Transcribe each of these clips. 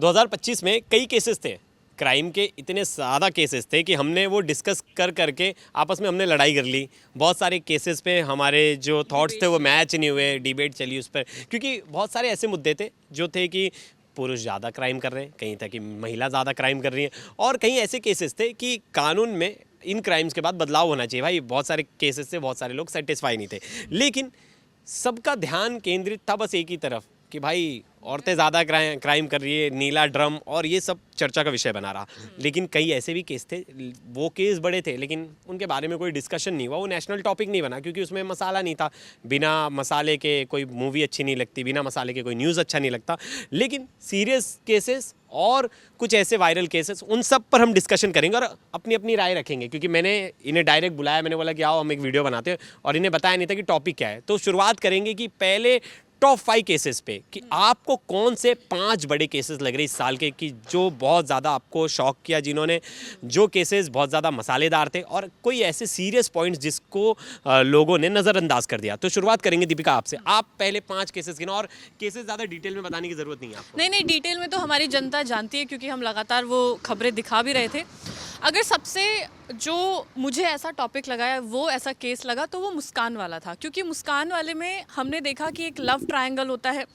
2025 में कई केसेस थे, क्राइम के इतने ज़्यादा केसेस थे कि हमने वो डिस्कस कर करके आपस में हमने लड़ाई कर ली। बहुत सारे केसेस पे हमारे जो थॉट्स थे वो मैच नहीं हुए, डिबेट चली उस पर, क्योंकि बहुत सारे ऐसे मुद्दे थे जो थे कि पुरुष ज़्यादा क्राइम कर रहे हैं, कहीं था कि महिला ज़्यादा क्राइम कर रही है, और कहीं ऐसे केसेस थे कि कानून में इन क्राइम्स के बाद बदलाव होना चाहिए। भाई बहुत सारे केसेस से बहुत सारे लोग सेटिस्फाई नहीं थे, लेकिन सबका ध्यान केंद्रित था बस एक ही तरफ कि भाई औरतें ज़्यादा क्राइम कर रही है, नीला ड्रम, और ये सब चर्चा का विषय बना रहा। लेकिन कई ऐसे भी केस थे, वो केस बड़े थे लेकिन उनके बारे में कोई डिस्कशन नहीं हुआ, वो नेशनल टॉपिक नहीं बना क्योंकि उसमें मसाला नहीं था। बिना मसाले के कोई मूवी अच्छी नहीं लगती, बिना मसाले के कोई न्यूज़ अच्छा नहीं लगता। लेकिन सीरियस केसेस और कुछ ऐसे वायरल केसेस, उन सब पर हम डिस्कशन करेंगे और अपनी अपनी राय रखेंगे, क्योंकि मैंने इन्हें डायरेक्ट बुलाया, मैंने बोला कि आओ हम एक वीडियो बनाते हैं, और इन्हें बताया नहीं था कि टॉपिक क्या है। तो शुरुआत करेंगे कि पहले टॉप 5 केसेस पे कि आपको कौन से 5 बड़े केसेस लग रहे इस साल के कि जो बहुत ज़्यादा आपको शॉक किया, जिन्होंने जो केसेस बहुत ज़्यादा मसालेदार थे, और कोई ऐसे सीरियस पॉइंट्स जिसको लोगों ने नज़रअंदाज कर दिया। तो शुरुआत करेंगे दीपिका आपसे, आप पहले 5 केसेस गिना, और केसेस ज़्यादा डिटेल में बताने की ज़रूरत नहीं है आपको। नहीं, डिटेल में तो हमारी जनता जानती है क्योंकि हम लगातार वो खबरें दिखा भी रहे थे। अगर सबसे जो मुझे ऐसा टॉपिक लगा है, वो ऐसा केस लगा, तो वो मुस्कान वाला था, क्योंकि मुस्कान वाले में हमने देखा कि एक लव ट्रायंगल होता है,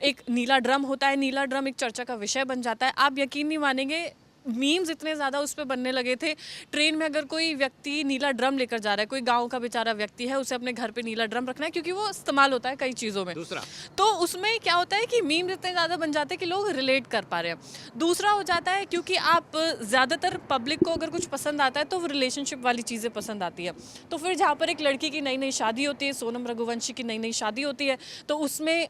एक नीला ड्रम होता है, नीला ड्रम एक चर्चा का विषय बन जाता है। आप यकीन नहीं मानेंगे, मीम्स इतने ज़्यादा उस पर बनने लगे थे। ट्रेन में अगर कोई व्यक्ति नीला ड्रम लेकर जा रहा है, कोई गांव का बेचारा व्यक्ति है, उसे अपने घर पे नीला ड्रम रखना है क्योंकि वो इस्तेमाल होता है कई चीज़ों में। दूसरा, तो उसमें क्या होता है कि मीम्स इतने ज़्यादा बन जाते हैं कि लोग रिलेट कर पा रहे हैं। दूसरा हो जाता है क्योंकि आप ज़्यादातर पब्लिक को अगर कुछ पसंद आता है तो वो रिलेशनशिप वाली चीज़ें पसंद आती है। तो फिर जहाँ पर एक लड़की की नई नई शादी होती है, सोनम रघुवंशी की नई नई शादी होती है, तो उसमें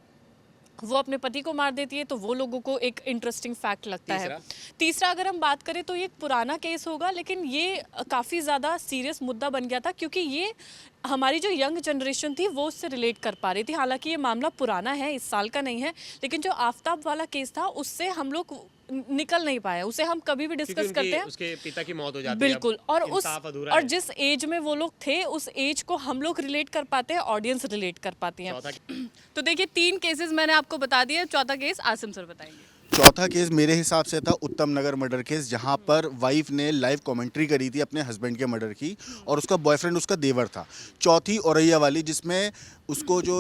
वो अपने पति को मार देती है, तो वो लोगों को एक इंटरेस्टिंग फैक्ट लगता है। तीसरा अगर हम बात करें तो ये एक पुराना केस होगा, लेकिन ये काफ़ी ज़्यादा सीरियस मुद्दा बन गया था क्योंकि ये हमारी जो यंग जनरेशन थी वो उससे रिलेट कर पा रही थी। हालांकि ये मामला पुराना है, इस साल का नहीं है, लेकिन जो आफताब वाला केस था उससे हम लोग निकल नहीं पाए, उसे हम कभी भी डिस्कस करते हैं। उसके पिता की मौत हो जाती है बिल्कुल, और जिस एज में वो लोग थे उस एज को हम लोग रिलेट कर पाते हैं, ऑडियंस रिलेट कर पाती है। तो देखिए 3 केसेस मैंने आपको बता दिए, चौथा केस आसिम सर बताएंगे। चौथा केस मेरे हिसाब से था उत्तम नगर मर्डर केस, जहां पर वाइफ ने लाइव कमेंट्री करी थी अपने हस्बैंड के मर्डर की, और उसका बॉयफ्रेंड उसका देवर था। चौथी औरैया वाली, जिसमें उसको जो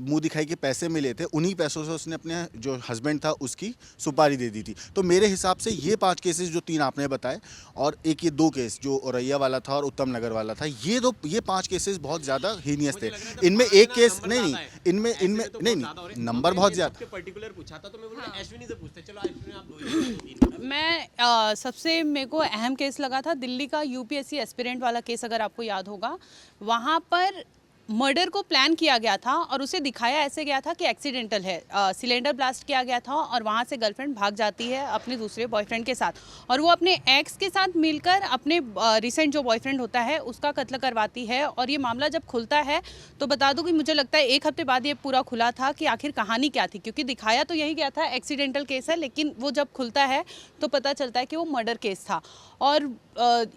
मुंह दिखाई के पैसे मिले थे, उन्हीं पैसों से उसने अपने जो हस्बैंड था उसकी सुपारी दे दी थी। तो मेरे हिसाब से ये 5 केसेस जो 3 आपने बताए, और एक ये 2 केस जो औरैया वाला था और उत्तम नगर वाला था, ये 5 केसेस बहुत ज़्यादा हीनियस थे। इनमें एक केस नहीं, इनमें नंबर बहुत ज़्यादा। पर्टिकुलर पूछा था तो मैं बोला अश्विनी से पूछते, चलो अश्विनी आप दो। मैं सबसे मेरे को अहम केस लगा था दिल्ली का यूपीएससी एस्पिरेंट वाला केस, अगर आपको याद होगा। वहाँ पर मर्डर को प्लान किया गया था और उसे दिखाया ऐसे गया था कि एक्सीडेंटल है। सिलेंडर ब्लास्ट किया गया था और वहाँ से गर्लफ्रेंड भाग जाती है अपने दूसरे बॉयफ्रेंड के साथ, और वो अपने एक्स के साथ मिलकर अपने रिसेंट जो बॉयफ्रेंड होता है उसका कत्ल करवाती है। और ये मामला जब खुलता है तो बता दूं कि मुझे लगता है 1 हफ्ते बाद ये पूरा खुला था कि आखिर कहानी क्या थी, क्योंकि दिखाया तो यही गया था एक्सीडेंटल केस है, लेकिन वो जब खुलता है तो पता चलता है कि वो मर्डर केस था। और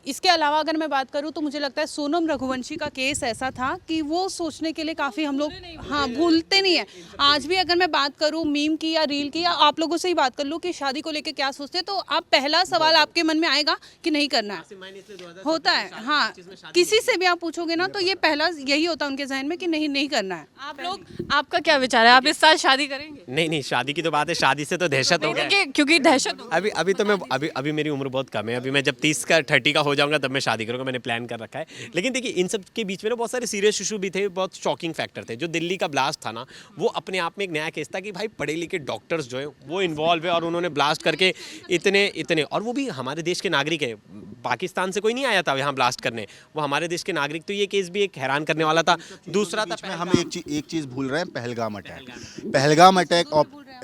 इसके अलावा अगर मैं बात करूं तो मुझे लगता है सोनम रघुवंशी का केस ऐसा था कि वो सोचने के लिए काफ़ी हम लोग भूलते नहीं है। आज भी अगर मैं बात करूं मीम की या रील की, या आप लोगों से ही बात कर लूं कि शादी को लेकर क्या सोचते हैं, तो आप पहला सवाल आपके मन में आएगा कि नहीं करना है, होता है। हाँ, किसी से भी आप पूछोगे ना तो ये पहला यही होता है उनके जहन में कि नहीं करना है। आप लोग, आपका क्या विचार है, आप इस साल शादी करेंगे? नहीं, शादी की तो बात है, शादी से तो दहशत हो गया, क्योंकि दहशत अभी तो मैं अभी मेरी उम्र बहुत कम है। अभी मैं जब 30 का 30 का हो जाऊंगा तब मैं शादी करूंगा, मैंने प्लान कर रखा है। लेकिन देखिए इन सब के बीच में ना बहुत सारे सीरियस इशू भी थे, बहुत शॉकिंग फैक्टर थे। जो दिल्ली का ब्लास्ट था ना, वो अपने आप में एक नया केस था कि भाई पढ़े लिखे डॉक्टर्स जो है वो इन्वॉल्व है और उन्होंने ब्लास्ट करके इतने और वो भी हमारे देश के नागरिक है, पाकिस्तान से कोई नहीं आया था यहाँ ब्लास्ट करने, वो हमारे देश के नागरिक। तो ये केस भी एक हैरान करने वाला था। दूसरा था, हम एक चीज़ भूल रहे हैं,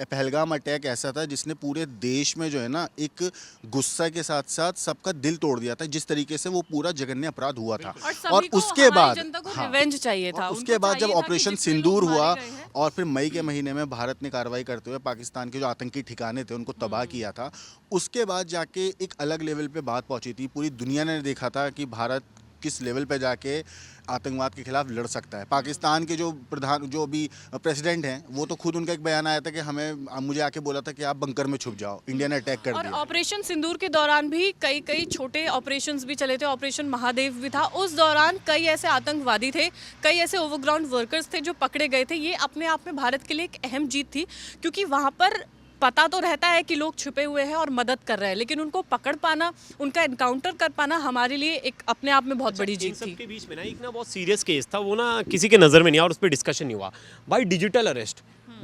पहलगाम अटैक ऐसा था जिसने पूरे देश में जो है ना एक गुस्सा के साथ साथ सबका दिल तोड़ दिया था, जिस तरीके से वो पूरा जघन्य अपराध हुआ था। और उसके बाद रिवेंज चाहिए था, उसके बाद जब ऑपरेशन सिंदूर हुआ और फिर मई के महीने में भारत ने कार्रवाई करते हुए पाकिस्तान के जो आतंकी ठिकाने थे उनको तबाह किया था, उसके बाद जाके एक अलग लेवल पे बात पहुंची थी। पूरी दुनिया ने देखा था कि भारत किस लेवल पे जाके आतंकवाद के खिलाफ लड़ सकता है। पाकिस्तान के जो अभी प्रेसिडेंट हैं, वो तो खुद उनका एक बयान आया था कि मुझे आके बोला था कि आप बंकर में छुप जाओ, इंडिया ने अटैक कर और दिया। ऑपरेशन सिंदूर के दौरान भी कई छोटे ऑपरेशंस भी चले थे, ऑपरेशन महादेव भी था। उस दौरान कई ऐसे आतंकवादी थे, कई ऐसे ओवरग्राउंड वर्कर्स थे जो पकड़े गए थे। ये अपने आप में भारत के लिए एक अहम जीत थी, क्योंकि वहाँ पर पता तो रहता है कि लोग छुपे हुए हैं और मदद कर रहे हैं, लेकिन उनको पकड़ पाना, उनका एनकाउंटर कर पाना हमारे लिए एक अपने आप में बहुत बड़ी इन जीत सब थी। के बीच में ना एक ना बहुत सीरियस केस था, वो ना किसी के नज़र में नहीं आया और उस पर डिस्कशन नहीं हुआ भाई।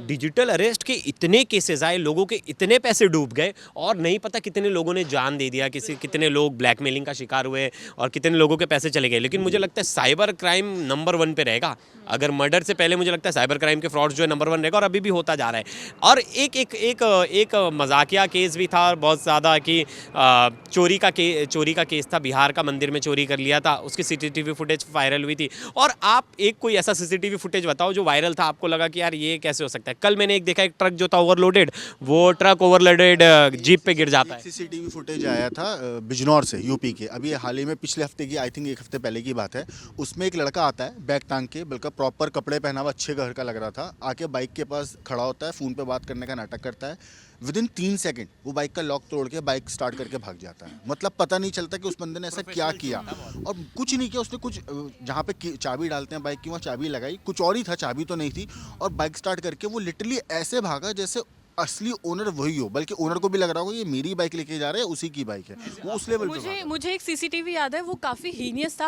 डिजिटल अरेस्ट के इतने केसेस आए, लोगों के इतने पैसे डूब गए और नहीं पता कितने लोगों ने जान दे दिया, कितने लोग ब्लैकमेलिंग का शिकार हुए और कितने लोगों के पैसे चले गए। लेकिन मुझे लगता है साइबर क्राइम नंबर 1 पे रहेगा। अगर मर्डर से पहले मुझे लगता है साइबर क्राइम के फ्रॉड्स जो है नंबर 1 रहेगा, और अभी भी होता जा रहा है। और एक मजाकिया केस भी था बहुत ज़्यादा कि चोरी का केस था, बिहार का मंदिर में चोरी कर लिया था, उसकी सीसीटीवी फुटेज वायरल हुई थी। और आप एक कोई ऐसा सीसीटीवी फुटेज बताओ जो वायरल था, आपको लगा कि यार ये कैसे हो सकता है। कल मैंने एक देखा, एक ट्रक जो था ओवरलोडेड, वो ट्रक ओवरलोडेड जीप पे गिर जाता है। सीसीटीवी फुटेज आया था बिजनौर से, यूपी के, अभी हाल ही में पिछले हफ्ते की, आई थिंक 1 हफ्ते पहले की बात है। उसमें एक लड़का आता है बैग टांग के, बल्कि प्रॉपर कपड़े पहना हुआ, अच्छे घर का लग रहा था, आके बाइक के पास खड़ा होता है, फ़ोन पे बात करने का नाटक करता है। विदिन 3 सेकंड वो बाइक का लॉक तोड़ के बाइक स्टार्ट करके भाग जाता है। मतलब पता नहीं चलता कि उस बंदे ने ऐसा क्या किया, और कुछ नहीं किया उसने। कुछ जहाँ पे चाबी डालते हैं बाइक की, वहाँ चाबी लगाई, कुछ और ही था, चाबी तो नहीं थी, और बाइक स्टार्ट करके वो लिटरली ऐसे भागा जैसे असली ओनर वही हो, बल्कि ओनर को भी लग रहा होगा ये मेरी बाइक लेके जा रहे हैं, उसी की बाइक है। वो उस लेवल पे भागा। मुझे एक सीसीटीवी याद है, वो काफ़ी हीनियस था।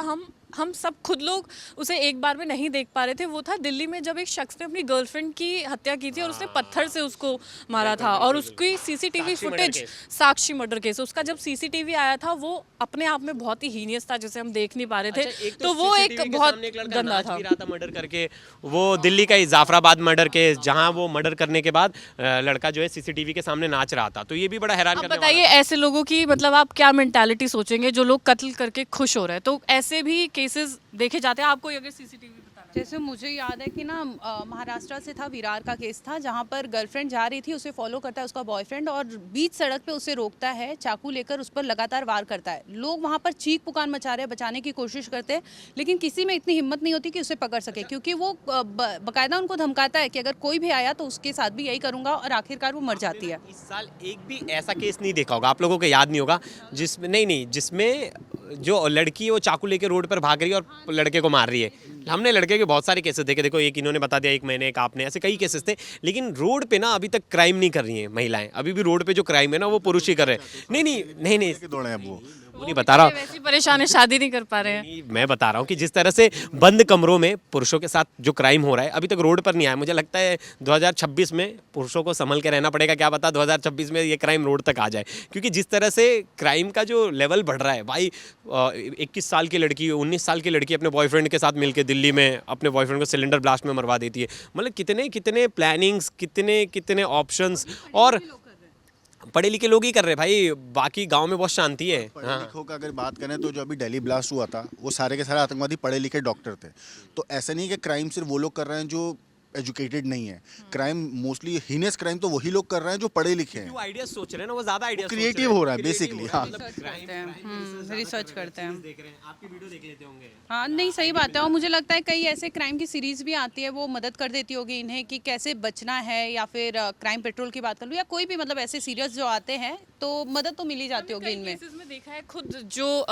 हम सब खुद लोग उसे एक बार में नहीं देख पा रहे थे। वो था दिल्ली में जब एक शख्स ने अपनी गर्लफ्रेंड की हत्या की थी और उसने पत्थर से उसको मारा था, और उसकी सीसीटीवी फुटेज, साक्षी मर्डर केस, उसका जब सीसीटीवी आया था वो अपने आप में बहुत ही हीनियस था, जिसे हम देख नहीं पा रहे थे। तो वो एक बहुत गंदा था। मर्डर करके, वो दिल्ली का ही जाफराबाद मर्डर केस, जहां वो मर्डर करने के बाद लड़का जो है सीसीटीवी के सामने नाच रहा था। तो ये भी बड़ा हैरान अब करने बताइए ऐसे लोगों की, मतलब आप क्या मेंटालिटी सोचेंगे जो लोग कत्ल करके खुश हो रहे हैं। तो ऐसे भी केसेस देखे जाते हैं। आपको अगर सीसीटीवी बताना, जैसे मुझे याद है कि ना महाराष्ट्र से था, विरार का केस था, जहाँ पर गर्लफ्रेंड जा रही थी, उसे फॉलो करता है उसका बॉयफ्रेंड, और बीच सड़क पे उसे रोकता है, चाकू लेकर उस पर लगातार वार करता है। लोग वहाँ पर चीख पुकार मचा रहे हैं, बचाने की कोशिश करते हैं, लेकिन किसी में इतनी हिम्मत नहीं होती कि उसे पकड़ सके, क्योंकि वो बाकायदा उनको धमकाता है कि अगर कोई भी आया तो उसके साथ भी यही करूँगा, और आखिरकार वो मर जाती है। इस साल एक भी ऐसा केस नहीं देखा होगा, आप लोगों को याद नहीं होगा, जिसमें जो लड़की वो चाकू लेके रोड पर भाग रही है और लड़के को मार रही है। हमने लड़के के बहुत सारे केसेस देखे, देखो एक इन्होंने बता दिया, एक मैंने, एक आपने, ऐसे कई केसेस थे। लेकिन रोड पे ना अभी तक क्राइम नहीं कर रही हैं महिलाएं। अभी भी रोड पे जो क्राइम है ना वो पुरुष ही कर रहे हैं। नहीं दौड़े हैं वो नहीं बता रहा हूँ। वैसी परेशान है, शादी नहीं कर पा रहे हैं। नहीं, मैं बता रहा हूँ कि जिस तरह से बंद कमरों में पुरुषों के साथ जो क्राइम हो रहा है, अभी तक रोड पर नहीं आया। मुझे लगता है 2026 में पुरुषों को संभल के रहना पड़ेगा, क्या पता 2026 में ये क्राइम रोड तक आ जाए। क्योंकि जिस तरह से क्राइम का जो लेवल बढ़ रहा है भाई, 21 साल की लड़की, 19 साल की लड़की अपने बॉयफ्रेंड के साथ मिलकर दिल्ली में अपने बॉयफ्रेंड को सिलेंडर ब्लास्ट में मरवा देती है। मतलब कितने प्लानिंग्स, कितने ऑप्शंस, और पढ़े लिखे लोग ही कर रहे हैं भाई, बाकी गांव में बहुत शांति है। पढ़े लिखों का अगर बात करें तो जो अभी दिल्ली ब्लास्ट हुआ था, वो सारे के सारे आतंकवादी पढ़े लिखे डॉक्टर थे। तो ऐसा नहीं कि क्राइम सिर्फ वो लोग कर रहे हैं जो एजुकेटेड नहीं है। क्राइम मोस्टली हीनियस क्राइम तो वही लोग कर रहे हैं जो पढ़े लिखे हैं। जो आइडियाज सोच रहे हैं ना, वो ज्यादा आइडियाज क्रिएटिव हो रहा है बेसिकली। हाँ, रिसर्च करते हैं। देख रहे हैं, आपकी वीडियो देख लेते होंगे। हाँ, नहीं सही बात है। और मुझे लगता है कई ऐसे क्राइम की सीरीज भी आती है, वो मदद कर देती होगी इन्हें कि कैसे बचना है, या फिर क्राइम पेट्रोल की बात कर लूँ, या कोई भी मतलब ऐसे सीरियस जो आते हैं, तो मदद तो मिल ही जाती होगी इनमें। केसेस में देखा है, खुद जो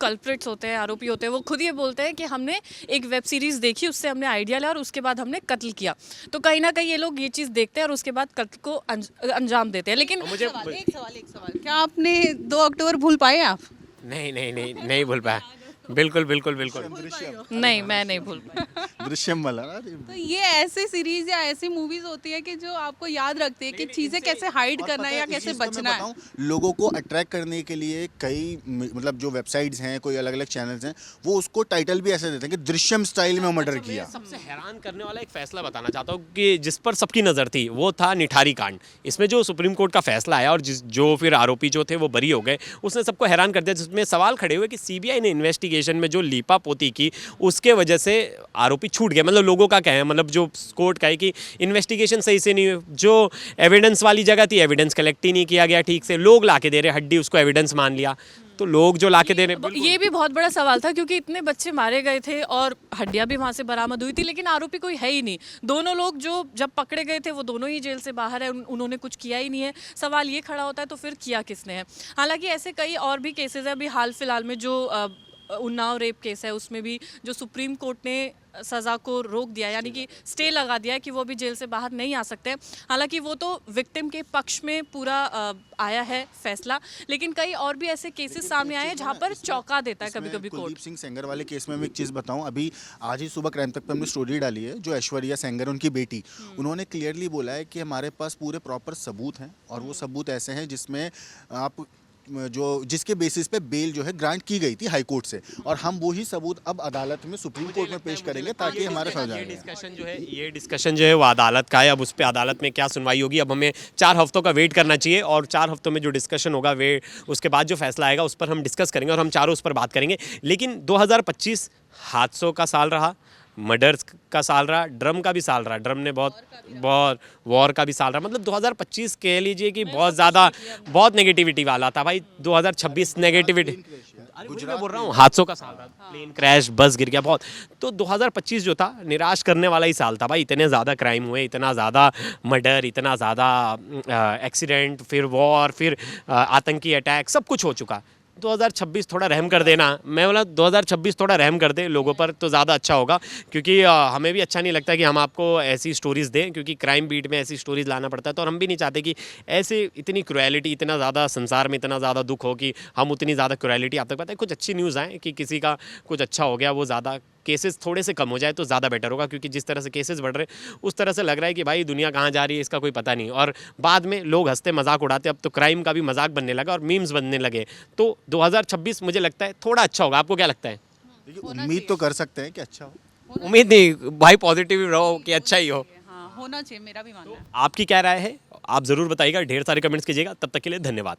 कल्प्रिट्स होते हैं, आरोपी होते हैं, वो खुद ये बोलते हैं कि हमने एक वेब सीरीज देखी, उससे हमने आइडिया लिया और उसके बाद हमने कत्ल किया। तो कहीं ना कहीं ये लोग ये चीज़ देखते हैं और उसके बाद कत्ल को अंजाम देते हैं। लेकिन मुझे एक सवाल, क्या आपने 2 अक्टूबर भूल पाए आप? नहीं भूल पाया। बिल्कुल। नहीं, मैं नहीं भूल पाई। दृश्यम वाला ना। तो ये ऐसी सीरीज या ऐसी मूवीज होती है कि जो आपको याद रखती है कि चीजें कैसे हाइड करना है या कैसे बचना है। लोगों को अट्रैक्ट करने के लिए कई मतलब जो वेबसाइट्स हैं, कोई अलग अलग चैनल्स हैं, वो उसको टाइटल भी ऐसे देते हैं कि दृश्यम स्टाइल में मर्डर किया। सबसे हैरान करने वाला एक फैसला बताना चाहता हूँ कि जिस पर सबकी नज़र थी, वो था निठारी कांड। इसमें जो सुप्रीम कोर्ट का फैसला आया और जो फिर आरोपी जो थे वो बरी हो गए, उसने सबको हैरान कर दिया। जिसमें सवाल खड़े हुए कि सीबीआई ने इन्वेस्टिगेशन में जो लीपापोती की, उसके वजह से आरोपी छूट गया। मतलब लोगों का क्या है, मतलब जो कोर्ट का है कि इन्वेस्टिगेशन सही से नहीं हुई, जो एविडेंस वाली जगह थी एविडेंस कलेक्ट ही नहीं किया गया ठीक से, लोग ला के दे रहे हड्डी, उसको एविडेंस मान लिया। तो लोग जो लाके दे रहे हैं, ये भी बहुत बड़ा सवाल था क्योंकि इतने बच्चे मारे गए थे और हड्डियां भी वहां से बरामद हुई थी, लेकिन आरोपी कोई है ही नहीं। दोनों लोग जो जब पकड़े गए थे वो दोनों ही जेल से बाहर है, उन्होंने कुछ किया ही नहीं है। सवाल ये खड़ा होता है तो फिर किया किसने है। हालांकि ऐसे कई और भी केसेस है। अभी हाल फिलहाल में जो उन्नाव रेप केस है उसमें भी जो सुप्रीम कोर्ट ने सज़ा को रोक दिया, यानी कि स्टे लगा दिया है कि वो भी जेल से बाहर नहीं आ सकते। हालांकि वो तो विक्टिम के पक्ष में पूरा आया है फैसला, लेकिन कई और भी ऐसे केसेस सामने आए हैं जहां पर चौंका देता है कभी-कभी कोर्ट। कुलदीप सिंह सेंगर वाले केस में मैं एक चीज़ बताऊं, अभी आज ही सुबह क्राइम तक पे हमने स्टोरी डाली है, जो ऐश्वर्या सेंगर उनकी बेटी, उन्होंने क्लियरली बोला है कि हमारे पास पूरे प्रॉपर सबूत हैं और वो सबूत ऐसे हैं जिसमें आप जो जिसके बेसिस पे बेल जो है ग्रांट की गई थी हाई कोर्ट से, और हम वही सबूत अब अदालत में सुप्रीम कोर्ट में पेश करेंगे ताकि हमारे समझ आए। ये डिस्कशन जो है वो अदालत का है। अब उस पर अदालत में क्या सुनवाई होगी, अब हमें 4 हफ्तों का वेट करना चाहिए और 4 हफ्तों में जो डिस्कशन होगा वे उसके बाद जो फैसला आएगा उस पर हम डिस्कस करेंगे और हम चारों उस पर बात करेंगे। लेकिन 2025 हादसों का साल रहा, मर्डर्स का साल रहा, ड्रम का भी साल रहा। ड्रम ने बहुत वॉर का भी साल रहा। मतलब 2025 कह लीजिए कि बहुत नेगेटिविटी वाला था भाई। 2026 नेगेटिविटी, अरे मैं बोल रहा हूँ हादसों का साल रहा, प्लेन क्रैश, बस गिर गया बहुत। तो 2025 जो था निराश करने वाला ही साल था भाई। इतने ज़्यादा क्राइम हुए, इतना ज़्यादा मर्डर, इतना ज़्यादा एक्सीडेंट, फिर वॉर, फिर आतंकी अटैक, सब कुछ हो चुका। 2026 थोड़ा रहम कर देना, मैं बोला 2026 थोड़ा रहम कर दे लोगों पर तो ज़्यादा अच्छा होगा, क्योंकि हमें भी अच्छा नहीं लगता कि हम आपको ऐसी स्टोरीज़ दें, क्योंकि क्राइम बीट में ऐसी स्टोरीज़ लाना पड़ता है। तो और हम भी नहीं चाहते कि ऐसे इतनी क्रुएलिटी, इतना ज़्यादा संसार में इतना ज़्यादा दुख हो कि हम उतनी ज़्यादा क्रुएलिटी आप तक पता है। कुछ अच्छी न्यूज़ आए कि किसी का कुछ अच्छा हो गया, वो ज़्यादा केसेस थोड़े से कम हो जाए तो ज़्यादा बेटर होगा, क्योंकि जिस तरह से केसेस बढ़ रहे उस तरह से लग रहा है कि भाई दुनिया कहाँ जा रही है इसका कोई पता नहीं। और बाद में लोग हंसते मजाक उड़ाते, अब तो क्राइम का भी मजाक बनने लगा और मीम्स बनने लगे। तो 2026 मुझे लगता है थोड़ा अच्छा होगा। आपको क्या लगता है? उम्मीद तो कर सकते हैं कि अच्छा हो। उम्मीद नहीं भाई, पॉजिटिव रहो कि अच्छा ही हो। हाँ, होना चाहिए, मेरा भी मानना है। आपकी क्या राय है आप ज़रूर बताइएगा, ढेर सारे कमेंट्स कीजिएगा। तब तक के लिए धन्यवाद।